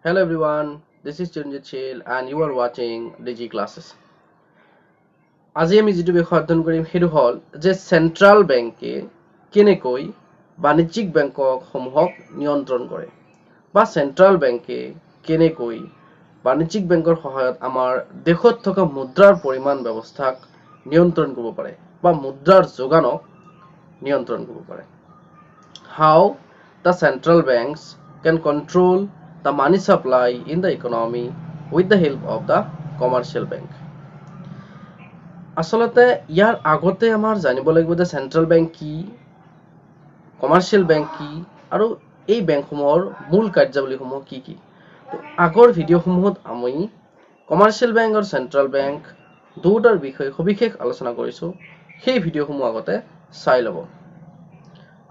Hello everyone, this is Chiranjit Shil and you are watching Digi Classes. আজি আমি যেটো বিষয় অধ্যয়ন কৰিম সেইটো হল যে সেন্ট্ৰাল ব্যাংকে কেনেকৈ বাণিজ্যিক বেংকসমূহক নিয়ন্ত্ৰণ কৰে বা সেন্ট্ৰাল ব্যাংকে কেনেকৈ বাণিজ্যিক বেংকৰ সহায়ত আমাৰ দেশত থকা মুদ্ৰাৰ পৰিমাণ ব্যৱস্থাক নিয়ন্ত্ৰণ কৰিব পাৰে বা মুদ্ৰাৰ যোগানক নিয়ন্ত্ৰণ কৰিব পাৰে। How the central banks can control the money supply in the economy with the help of the commercial bank. আসলতে ইয়াৰ আগতে আমাৰ জানিব লাগিব যে সেন্ট্ৰাল বেংক কি, কমাৰ্চিয়েল বেংক কি আৰু এই বেংকসমূহৰ মূল কাৰ্যাৱলীসমূহ কি কি। তো আগৰ ভিডিঅ'সমূহত আমি কমাৰ্চিয়েল বেংক আৰু সেন্ট্ৰাল বেংক দুটাৰ বিষয়ে সবিশেষ আলোচনা কৰিছো। সেই ভিডিঅ'সমূহ আগতে চাই ল'ব।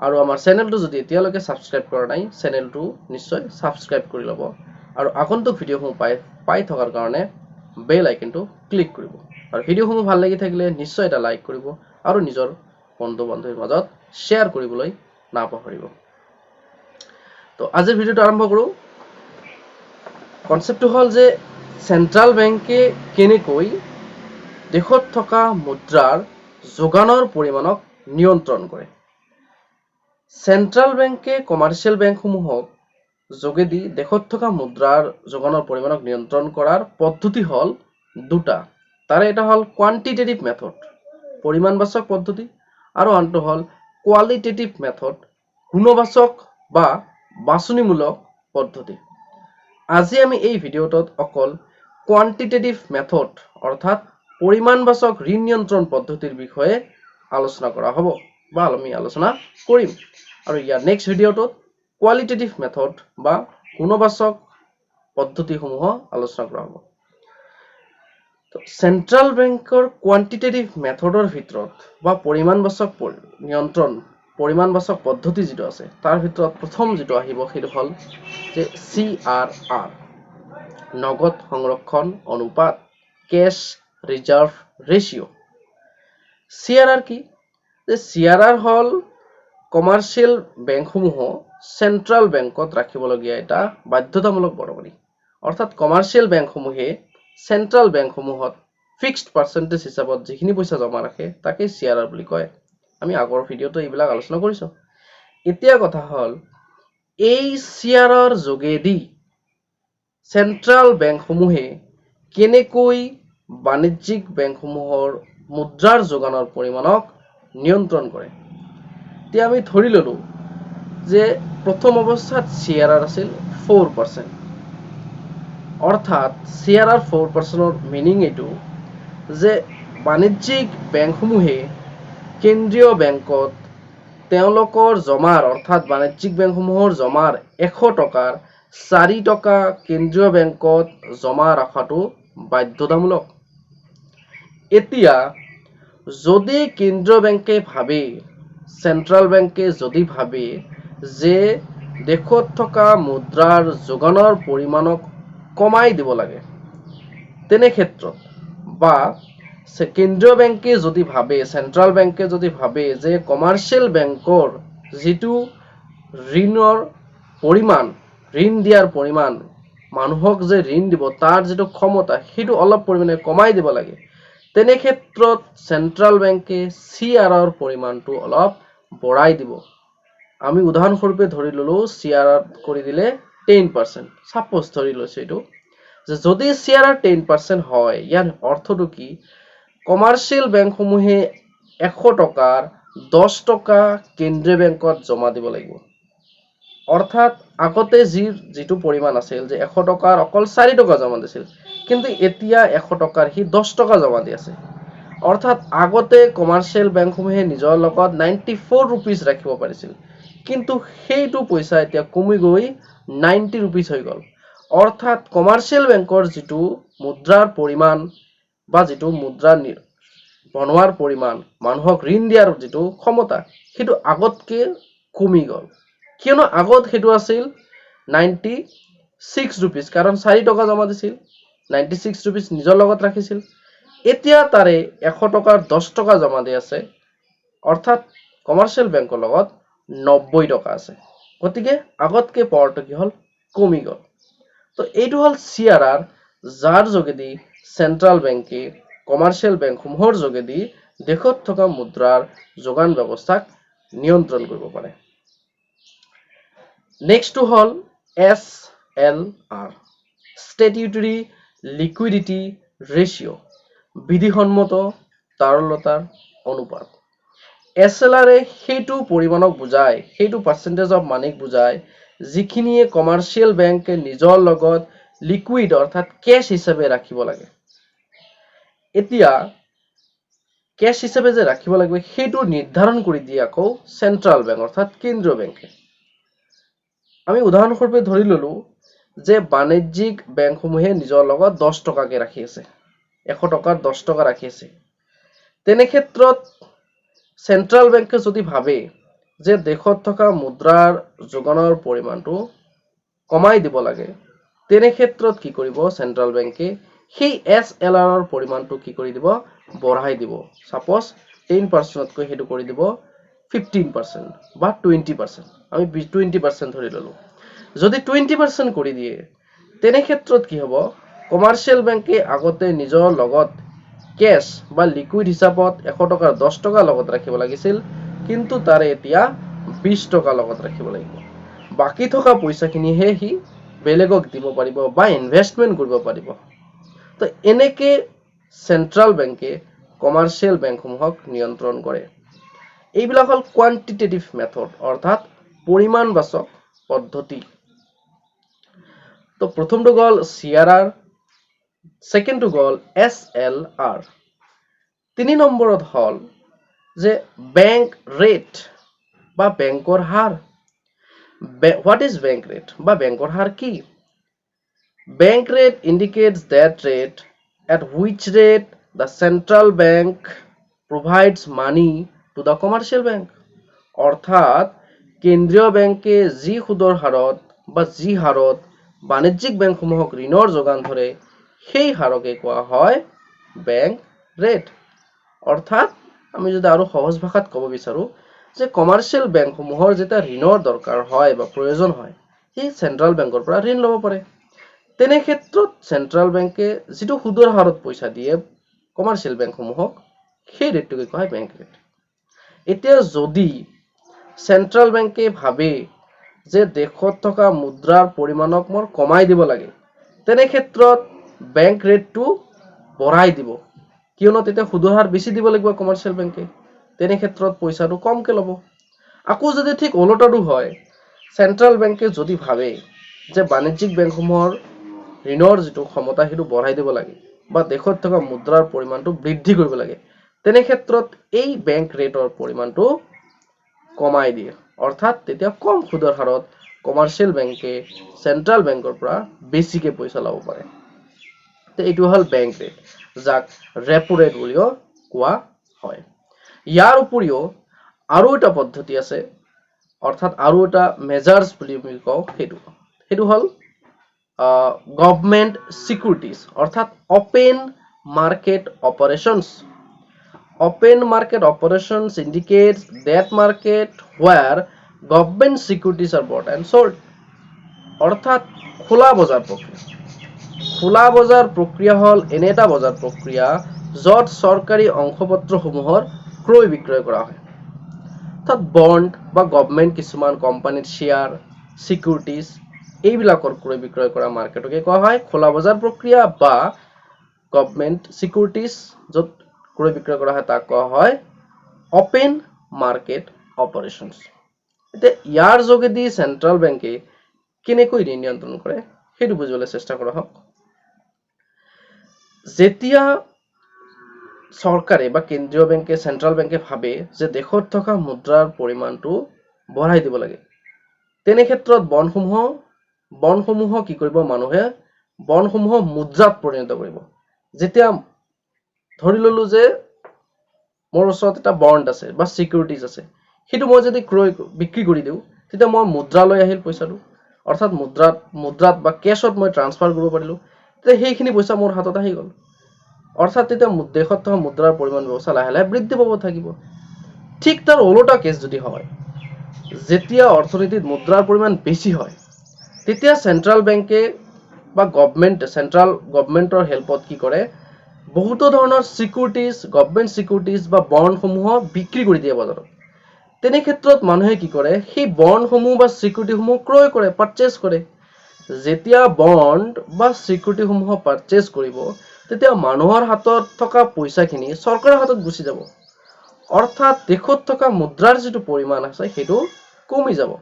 আৰু আমাৰ চেনেলটো যদি এতিয়ালৈকে সাবস্ক্ৰাইব কৰা নাই চেনেলটো নিশ্চয় সাবস্ক্ৰাইব কৰি ল'ব আৰু আগন্তুক ভিডিঅ'সমূহ পাই থকাৰ কাৰণে বেল আইকনটো ক্লিক কৰিব আৰু ভিডিঅ'সমূহ ভাল লাগি থাকিলে নিশ্চয় এটা লাইক কৰিব আৰু নিজৰ বন্ধু বান্ধৱীৰ মাজত শ্বেয়াৰ কৰিবলৈ নাপাহৰিব। তো আজিৰ ভিডিঅ'টো আৰম্ভ কৰো। কনসেপ্টটো হ'ল যে সেন্ট্ৰাল বেংকে কেনেকৈ দেশত থকা মুদ্ৰাৰ যোগানৰ পৰিমাণক নিয়ন্ত্ৰণ কৰে। সেন্ট্ৰাল বেংকে কমাৰ্চিয়েল বেংকসমূহক যোগেদি দেশত থকা মুদ্ৰাৰ যোগানৰ পৰিমাণক নিয়ন্ত্ৰণ কৰাৰ পদ্ধতি হ'ল দুটা। তাৰে এটা হ'ল কোৱান্টিটেটিভ মেথড পৰিমাণবাচক পদ্ধতি আৰু আনটো হ'ল কোৱালিটেটিভ মেথড গুণবাচক বা বাছনিমূলক পদ্ধতি। আজি আমি এই ভিডিঅ'টোত অকল কোৱান্টিটেটিভ মেথড অৰ্থাৎ পৰিমাণবাচক ঋণ নিয়ন্ত্ৰণ পদ্ধতিৰ বিষয়ে আলোচনা কৰা হ'ব বা আমি আলোচনা কৰিম আৰু ইয়াৰ নেক্সট ভিডিঅ'টোত কোৱালিটেটিভ মেথড বা গুণবাচক পদ্ধতিসমূহ আলোচনা কৰা হ'ব। তো সেন্ট্ৰাল বেংকৰ কোৱান্টিটেটিভ মেথডৰ ভিতৰত বা পৰিমাণবাচক পদ্ধতি যেটো আছে তাৰ ভিতৰত প্ৰথম যেটো আহিব সেইটো হ'ল যে CRR নগদ সংৰক্ষণ অনুপাত কেশ ৰিজাৰ্ভ ৰেশিও। CRR কি? যে CRR হ'ল কমাৰ্চিয়েল বেংকসমূহ সেন্ট্ৰাল বেংকত ৰাখিবলগীয়া এটা বাধ্যতামূলক বৰঙণি। অৰ্থাৎ কমাৰ্চিয়েল বেংকসমূহে সেন্ট্ৰাল বেংকসমূহত ফিক্সড পাৰ্চেন্টেজ হিচাপত যিখিনি পইচা জমা ৰাখে তাকে CRR বুলি কয়। আমি আগৰ ভিডিঅ'টো এইবিলাক আলোচনা কৰিছো। এতিয়া কথা হ'ল এই CRR যোগেদি সেন্ট্ৰাল বেংকসমূহে কেনেকৈ বাণিজ্যিক বেংকসমূহৰ মুদ্ৰাৰ যোগানৰ পৰিমাণক নিয়ন্ত্ৰণ কৰে। এতিয়া আমি ধৰি ললো যে প্ৰথম অৱস্থাত CRR আছিল 4%। অৰ্থাৎ CRR 4%ৰ মিনিং এইটো যে বাণিজ্যিক বেংকসমূহে কেন্দ্ৰীয় বেংকত তেওঁলোকৰ জমাৰ অৰ্থাৎ বাণিজ্যিক বেংকসমূহৰ জমাৰ 100 টকাৰ 4 টকা কেন্দ্ৰীয় বেংকত জমা ৰখাটো বাধ্যতামূলক। এতিয়া যদি কেন্দ্ৰীয় বেংকে ভাবে সেন্ট্ৰাল বেংকে যদি ভাবে যে দেশত থকা মুদ্ৰাৰ যোগানৰ পৰিমাণক কমাই দিব লাগে তেনে ক্ষেত্ৰত বা কেন্দ্ৰীয় বেংকে যদি ভাবে সেন্ট্ৰাল বেংকে যদি ভাবে যে কমাৰ্চিয়েল বেংকৰ যেটো ঋণৰ পৰিমাণ ঋণ দিয়াৰ পৰিমাণ মানুহক যে ঋণ দিব তাৰ যেটো ক্ষমতা সেইটো অলপ পৰিমাণে কমাই দিব লাগে তেনে ক্ষেত্ৰত সেন্ট্ৰাল বেংকে CRR পৰিমাণটো অলপ বঢ়াই দিব। আমি উদাহৰণস্বৰূপে ধৰি ললো CRR কৰি দিলে 10%। সাপোজ ধৰি লৈছো এইটো যে যদি CRR 10% হয় ইয়াৰ অৰ্থটো কি কমাৰ্চিয়েল বেংকসমূহে 100 টকাৰ 10 টকা কেন্দ্ৰীয় বেংকত জমা দিব লাগিব। অৰ্থাৎ আগতে যেটো পৰিমাণ আছিল যে 100 টকাৰ অকল 4 টকা জমা দিছিল কিন্তু এতিয়া 100 টকাৰ হি 10 টকা জমা দি আছে। অৰ্থাৎ আগতে কমাৰ্চিয়েল বেংকসমূহে নিজৰ লগত 94 rupees ৰাখিব পাৰিছিল কিন্তু সেইটো পইচা এতিয়া কমি গৈ 90 rupees হৈ গ'ল। অৰ্থাৎ কমাৰ্চিয়েল বেংকৰ যেটো মুদ্ৰাৰ পৰিমাণ বা যেটো মুদ্ৰা বনোৱাৰ পৰিমাণ মানুহক ঋণ দিয়াৰ যেটো ক্ষমতা সেইটো আগতকে কমি গ'ল। কিয়নো আগত সেইটো আছিল 96 rupees কাৰণ 4 টকা জমা দিছিল 96 rupees নিজৰ লগত ৰাখিছিল। এতিয়া তাৰে 100 টকাৰ 10 টকা জমা দি আছে অৰ্থাৎ কমাৰ্চিয়েল বেংকৰ লগত 90 টকা আছে। গতিকে আগতকে পাৱাৰটো কি হ'ল কমি গ'ল। তো এইটো হ'ল CRR, যাৰ যোগেদি চেন্ট্ৰেল বেংকে কমাৰ্চিয়েল বেংকসমূহৰ যোগেদি দেশত থকা মুদ্ৰাৰ যোগান ব্যৱস্থাক নিয়ন্ত্ৰণ কৰিব পাৰে। নেক্সটটো হ'ল SLR, স্ট্যাটিউটৰি লিকুইডিটি ৰেচিঅ, বিধিসন্মত তৰলতাৰ অনুপাত। SLR সেইটো পৰিমাণক বুজায়, সেইটো পাৰ্চেন্টেজ অফ মানিক বুজায় যিখিনিয়ে কমাৰ্চিয়েল বেংকে নিজৰ লগত লিকুইড অৰ্থাৎ কেশ হিচাপে ৰাখিব লাগে। এতিয়া কেশ হিচাপে যে ৰাখিব লাগিব সেইটো নিৰ্ধাৰণ কৰি দিয়ে আকৌ চেন্ট্ৰেল বেংক অৰ্থাৎ কেন্দ্ৰীয় বেংকে। আমি উদাহৰণস্বৰূপে ধৰি ললো যে বাণিজ্যিক বেংকসমূহে নিজৰ লগত 10 টকাকে ৰাখি আছে, 100 টকাৰ 10 টকা ৰাখি আছে। তেনে ক্ষেত্ৰত চেন্ট্ৰেল বেংকে যদি ভাবে যে দেশত থকা মুদ্ৰাৰ যোগানৰ পৰিমাণটো কমাই দিব লাগে, তেনে ক্ষেত্ৰত কি কৰিব চেন্ট্ৰেল বেংকে সেই SLR ৰ পৰিমাণটো কি কৰি দিব বঢ়াই দিব। সাপোজ 10% কৈ হেতু কৰি দিব 15% বা 20%, আমি 20% ধৰি ললো। যদি 20% কৰি দিয়ে তেনে ক্ষেত্ৰত কি হ'ব, কমাৰ্চিয়েল বেংকে আগতে নিজৰ লগত কেশ বা লিকুইড হিচাপত 100 টকাৰ 10 টকা লগত ৰাখিব লাগিছিল, কিন্তু তাৰে এতিয়া 20 টকা লগত ৰাখিব লাগিব। বাকি থকা পইচাখিনিহে হি বেলেগক দিব পাৰিব বা ইনভেষ্টমেন্ট কৰিব পাৰিব। তো এনেকে চেন্ট্ৰেল বেংকে কমাৰ্চিয়েল বেংকসমূহক নিয়ন্ত্ৰণ কৰে। এইবিলাক হ'ল কোৱান্টিটেটিভ মেথড অৰ্থাৎ পৰিমাণবাচক পদ্ধতি। তো প্ৰথমটো গ'ল CRR, সেকেন্ডটো গ'ল SLR, 3 নম্বৰত হ'ল যে বেংক ৰেট বা বেংকৰ হাৰ। What is bank rate বা বেংকৰ হাৰ কি? Bank rate indicates that rate at which rate the central bank provides money to the commercial bank. অৰ্থাৎ কেন্দ্ৰীয় বেংকে যি সুদৰ হাৰত বা যি হাৰত বাণিজ্যিক বেংকসমূহক ঋণৰ যোগান ধৰে সেই হাৰকে কোৱা হয় বেংক ৰেট। অৰ্থাৎ আমি যদি আৰু সহজ ভাষাত ক'ব বিচাৰো যে কমাৰ্চিয়েল বেংকসমূহৰ যেতিয়া ঋণৰ দৰকাৰ হয় বা প্ৰয়োজন হয় সেই চেন্ট্ৰেল বেংকৰ পৰা ঋণ ল'ব পাৰে। তেনে ক্ষেত্ৰত চেন্ট্ৰেল বেংকে যিটো সুদৰ হাৰত পইচা দিয়ে কমাৰ্চিয়েল বেংকসমূহক সেই ৰেটটোকে কোৱা হয় বেংক ৰেট। এতিয়া যদি চেন্ট্ৰেল বেংকে ভাবে যে দেশত থকা মুদ্ৰাৰ পৰিমাণক মোৰ কমাই দিব লাগে, তেনে ক্ষেত্ৰত বেংক ৰেটটো বঢ়াই দিব, কিয়নো তেতিয়া সুদৰ হাৰ বেছি দিব লাগিব কমাৰ্চিয়েল বেংকে, তেনে ক্ষেত্ৰত পইচাটো কমকে ল'ব। আকৌ যদি ঠিক ওলোটাটো হয়, চেন্ট্ৰেল বেংকে যদি ভাবে যে বাণিজ্যিক বেংকসমূহৰ ঋণৰ যিটো ক্ষমতা সেইটো বঢ়াই দিব লাগে বা দেশত থকা মুদ্ৰাৰ পৰিমাণটো বৃদ্ধি কৰিব লাগে, তেনে ক্ষেত্ৰত এই বেংক ৰেটৰ পৰিমাণটো কমাই দিয়ে। অৰ্থাৎ তেতিয়া কম সুদৰ হাৰত কমাৰ্চিয়েল বেংকে চেন্ট্ৰেল বেংকৰ পৰা বেছিকে পইচা ল'ব পাৰে। তো এইটো হ'ল বেংক ৰেট, যাক ৰেপো ৰেট বুলিও কোৱা হয়। ইয়াৰ উপৰিও আৰু এটা পদ্ধতি আছে, অৰ্থাৎ আৰু এটা মেজাৰ্স বুলি আমি কওঁ, সেইটো হ'ল গভৰ্নমেন্ট সিকিউৰিটিজ অৰ্থাৎ open market operations. Open market operations indicates that market where government securities are bought and sold. অৰ্থাৎ খোলা বজাৰ প্ৰক্ৰিয়া। খোলা বজাৰ প্ৰক্ৰিয়া হ'ল এনে এটা বজাৰ প্ৰক্ৰিয়া য'ত চৰকাৰী অংশপত্ৰসমূহৰ ক্ৰয় বিক্ৰয় কৰা হয়। অৰ্থাৎ বন্ড বা গভৰ্নমেন্ট কিছুমান কোম্পানীৰ শ্বেয়াৰ, সিকিউৰিটিজ এইবিলাকৰ ক্ৰয় বিক্ৰয় কৰা মাৰ্কেটকে কোৱা হয় খোলা বজাৰ প্ৰক্ৰিয়া বা গভৰ্নমেন্ট সিকিউৰিটিজ, য'ত ক্ৰয় বিক্ৰয় কৰা হয় তাক কোৱা হয় ওপেন মাৰ্কেট অপাৰেশনস। এতিয়া ইয়াৰ যোগেদি চেন্ট্ৰেল বেংকে কেনেকৈ নিয়ন্ত্ৰণ কৰে সেইটো বুজিবলৈ চেষ্টা কৰা হওক। যেতিয়া চৰকাৰে বা কেন্দ্ৰীয় বেংকে চেন্ট্ৰেল বেংকে ভাবে যে দেশত থকা মুদ্ৰাৰ পৰিমাণটো বঢ়াই দিব লাগে, তেনে ক্ষেত্ৰত বনসমূহ কি কৰিব, মানুহে বনসমূহ মুদ্ৰাত পৰিণত কৰিব। যেতিয়া ধৰি ললো যে মোৰ ওচৰত এটা বন্ড আছে বা সিকিউৰিটিজ আছে, সেইটো মই যদি বিক্ৰী কৰি দিওঁ তেতিয়া মই মুদ্ৰালৈ আহিল পইচাটো, অৰ্থাৎ মুদ্ৰাত বা কেশত মই ট্ৰান্সফাৰ কৰিব পাৰিলো, তেতিয়া সেইখিনি পইচা মোৰ হাতত আহি গ'ল। অৰ্থাৎ তেতিয়া দেশত থকা মুদ্ৰাৰ পৰিমাণ ব্যৱস্থা লাহে লাহে বৃদ্ধি পাব থাকিব। ঠিক তাৰ ওলোটা কেছ যদি হয়, যেতিয়া অৰ্থনীতিত মুদ্ৰাৰ পৰিমাণ বেছি হয়, তেতিয়া চেন্ট্ৰেল বেংকে বা গভৰ্ণমেণ্ট চেন্ট্ৰেল গভৰ্ণমেণ্টৰ হেল্পত কি কৰে বহুতো ধৰণৰ সিকিউৰিটিজ গভৰ্ণমেণ্ট সিকিউৰিটিজ বা বণ্ডসমূহ বিক্ৰী কৰি দিয়ে বজাৰত তেনে ক্ষেত্ৰত মানুহে কি কৰে সেই বণ্ডসমূহ বা সিকিউৰিটিসমূহ ক্ৰয় কৰে পাৰচেজ কৰে যেতিয়া বণ্ড বা সিকিউৰিটিসমূহ পাৰচেজ কৰিব তেতিয়া মানুহৰ হাতত থকা পইচাখিনি চৰকাৰৰ হাতত গুচি যাব অৰ্থাৎ দেশত থকা মুদ্ৰাৰ যিটো পৰিমাণ আছে সেইটো কমি যাব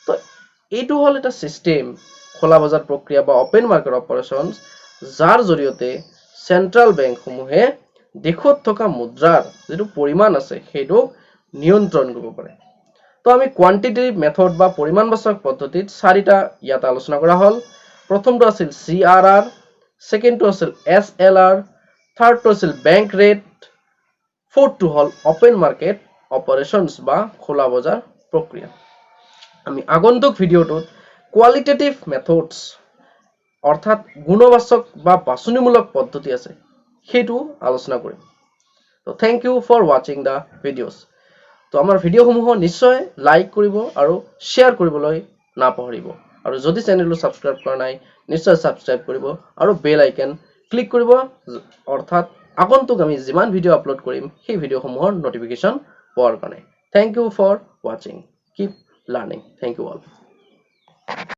তো এইটো হল এটা সিস্টেম খোলা বজাৰ প্ৰক্ৰিয়া বা ওপেন মাৰ্কেট অপাৰেশনছ যাৰ জৰিয়তে চেন্ট্ৰেল বেংকসমূহে দেশত থকা মুদ্ৰাৰ যিটো পৰিমাণ আছে সেইটো নিয়ন্ত্ৰণ কৰিব পাৰে তো আমি কোৱান্টিটেটিভ মেথড বা পৰিমাণবাচক পদ্ধতিত চাৰিটা ইয়াত আলোচনা কৰা হল প্ৰথমটো আছিল CRR সেকেন্ডটো আছিল SLR থাৰ্ডটো আছিল বেংক ৰেট ফোৰ্থটো হল ওপেন মাৰ্কেট অপাৰেশনছ বা খোলা বজাৰ প্ৰক্ৰিয়া আমি আগন্তুক ভিডিওটোত কোৱালিটেটিভ মেথডছ অৰ্থাৎ গুণবাচক বা বাছনিমূলক পদ্ধতি আছে সেইটো আলোচনা কৰিম তো thank you for watching the videos তো আমাৰ ভিডিওসমূহ নিশ্চয় লাইক কৰিব আৰু শ্বেয়াৰ কৰিবলৈ নাপাহৰিব আৰু যদি চেনেলটো সাবস্ক্ৰাইব কৰা নাই নিশ্চয় সাবস্ক্ৰাইব কৰিব আৰু বেল আইকন ক্লিক কৰিব অৰ্থাৎ আগন্তুক আমি যিমান ভিডিও আপলোড কৰিম সেই ভিডিওসমূহৰ নটিফিকেশন পোৱাৰ কাৰণে thank you for watching keep learning thank you all